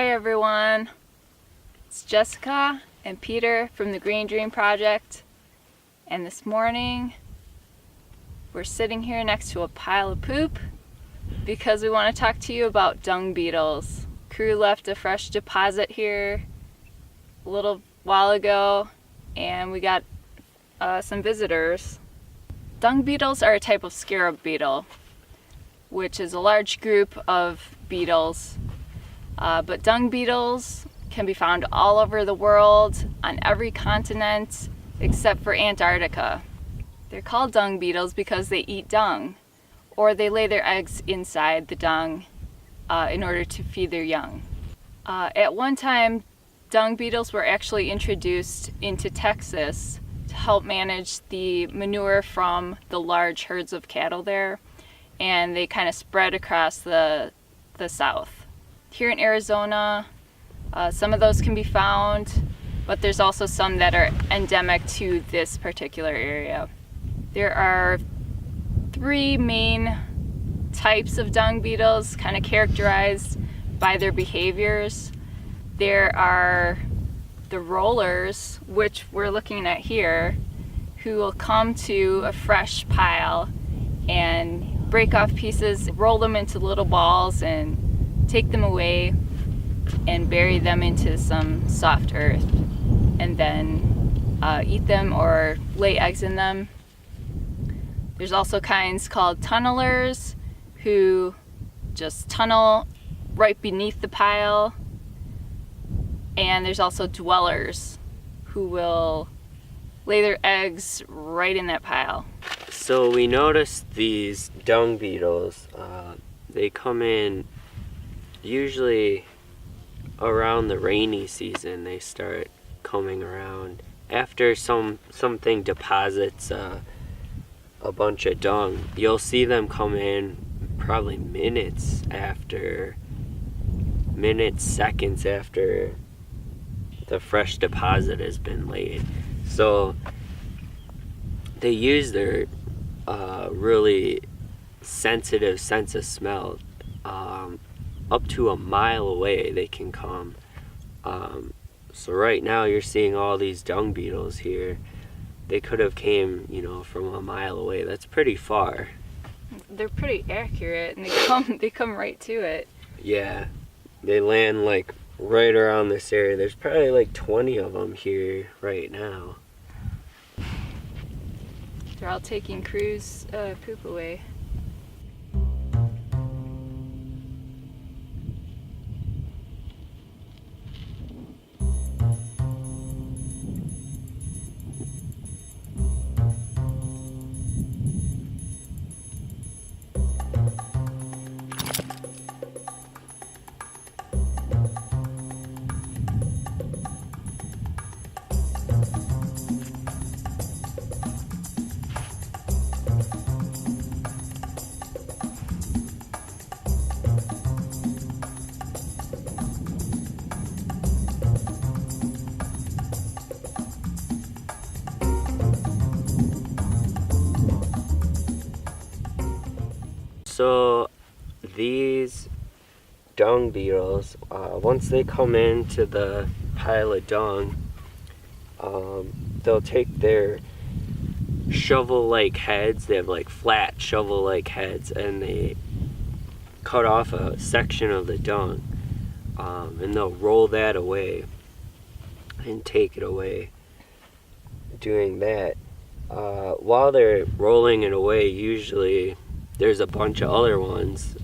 Hi everyone, it's Jessica and Peter from the Green Dream Project, and this morning we're sitting here next to a pile of poop because we want to talk to you about dung beetles. Crew left a fresh deposit here a little while ago and we got some visitors. Dung beetles are a type of scarab beetle, which is a large group of beetles. But dung beetles can be found all over the world, on every continent except for Antarctica. They're called dung beetles because they eat dung, or they lay their eggs inside the dung in order to feed their young. At one time, dung beetles were actually introduced into Texas to help manage the manure from the large herds of cattle there, and they kind of spread across the south. Here in Arizona, some of those can be found, but there's also some that are endemic to this particular area. There are 3 main types of dung beetles, kind of characterized by their behaviors. There are the rollers, which we're looking at here, who will come to a fresh pile and break off pieces, roll them into little balls, and take them away and bury them into some soft earth, and then eat them or lay eggs in them. There's also kinds called tunnelers who just tunnel right beneath the pile, and there's also dwellers who will lay their eggs right in that pile. So we noticed these dung beetles, they come in usually around the rainy season. They start coming around after something deposits a bunch of dung. You'll see them come in probably seconds after the fresh deposit has been laid. So they use their really sensitive sense of smell. Up to a mile away they can come. So right now you're seeing all these dung beetles here. They could have came, from a mile away. That's pretty far. They're pretty accurate, and they come right to it. Yeah, they land like right around this area. There's probably like 20 of them here right now. They're all taking crew's poop away. So these dung beetles, once they come into the pile of dung, they'll take their shovel-like heads. They have like flat shovel-like heads, and they cut off a section of the dung, and they'll roll that away and take it away. Doing that, while they're rolling it away, usually there's a bunch of other ones,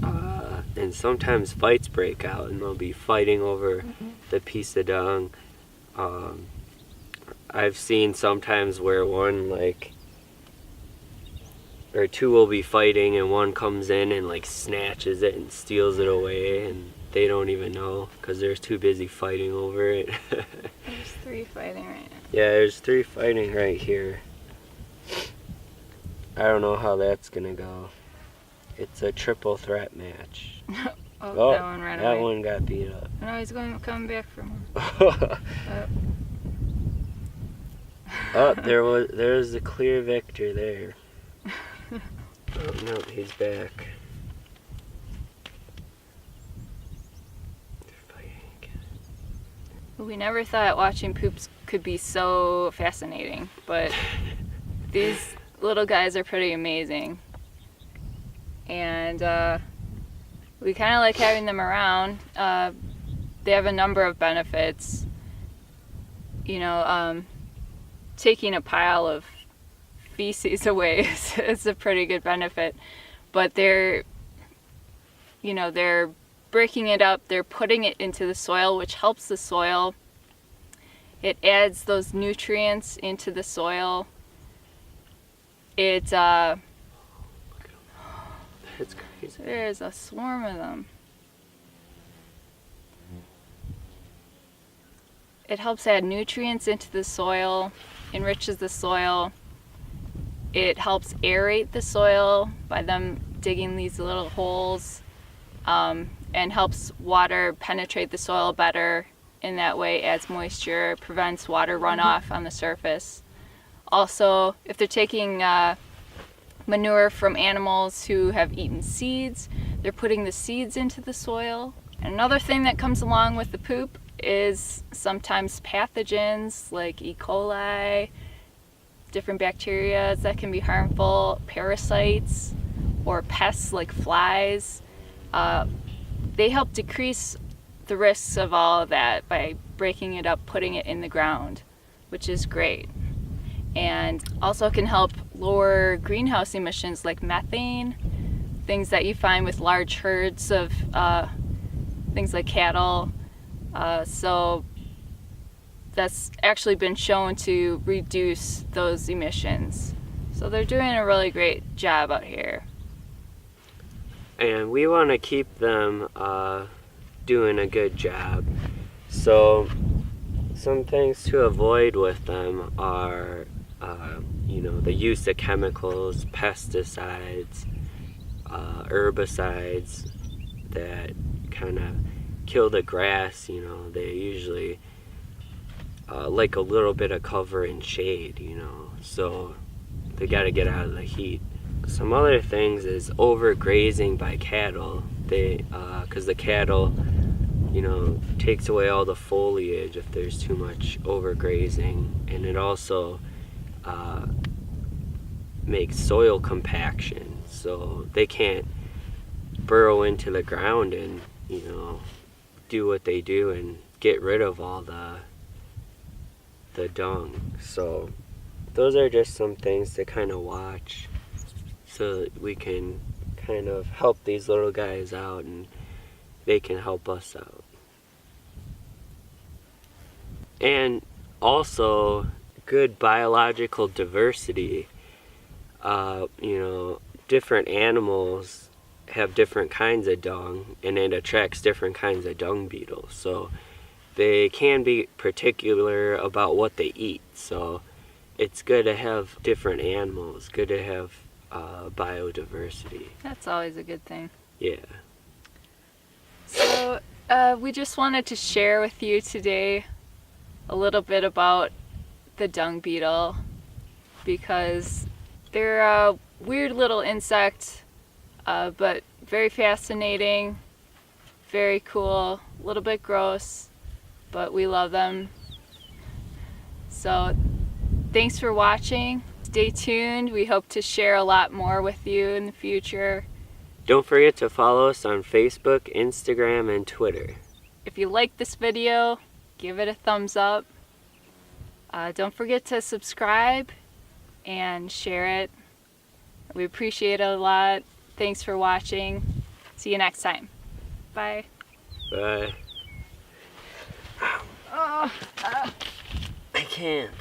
and sometimes fights break out, and they'll be fighting over the piece of dung. I've seen sometimes where one or two will be fighting, and one comes in and snatches it and steals it away, and they don't even know because they're too busy fighting over it. There's 3 fighting right now. Yeah, there's 3 fighting right here. I don't know how that's gonna go. It's a triple threat match. Oh, that one ran away. That one got beat up. No, he's coming back from him. There's a clear victor there. Oh no, he's back. They're fighting again. We never thought watching poops could be so fascinating, but these little guys are pretty amazing. And we kind of like having them around. They have a number of benefits. You know, taking a pile of feces away is a pretty good benefit. But they're breaking it up, they're putting it into the soil, which helps the soil. It adds those nutrients into the soil. That's crazy. There's a swarm of them. It helps add nutrients into the soil, enriches the soil. It helps aerate the soil by them digging these little holes, and helps water penetrate the soil better. In that way, adds moisture, prevents water runoff on the surface. Also, if they're taking manure from animals who have eaten seeds, they're putting the seeds into the soil. And another thing that comes along with the poop is sometimes pathogens like E. coli, different bacteria that can be harmful, parasites, or pests like flies. They help decrease the risks of all of that by breaking it up, putting it in the ground, which is great. And also can help lower greenhouse emissions like methane, things that you find with large herds of things like cattle. So that's actually been shown to reduce those emissions. So they're doing a really great job out here. And we want to keep them doing a good job. So some things to avoid with them are the use of chemicals, pesticides, herbicides that kind of kill the grass. They usually like a little bit of cover and shade, so they got to get out of the heat. Some other things is overgrazing by cattle. Because the cattle, takes away all the foliage if there's too much overgrazing, and it also makes soil compaction, so they can't burrow into the ground and do what they do and get rid of all the dung. So those are just some things to kind of watch, so that we can kind of help these little guys out and they can help us out. And also good biological diversity. Different animals have different kinds of dung, and it attracts different kinds of dung beetles. So they can be particular about what they eat. So it's good to have different animals, good to have biodiversity. That's always a good thing. Yeah. So we just wanted to share with you today a little bit about the dung beetle, because they're a weird little insect, but very fascinating, very cool, a little bit gross, but we love them. So thanks for watching. Stay tuned. We hope to share a lot more with you in the future. Don't forget to follow us on Facebook, Instagram, and Twitter. If you like this video, give it a thumbs up. Don't forget to subscribe and share it. We appreciate it a lot. Thanks for watching. See you next time. Bye. Bye. Oh, I can't.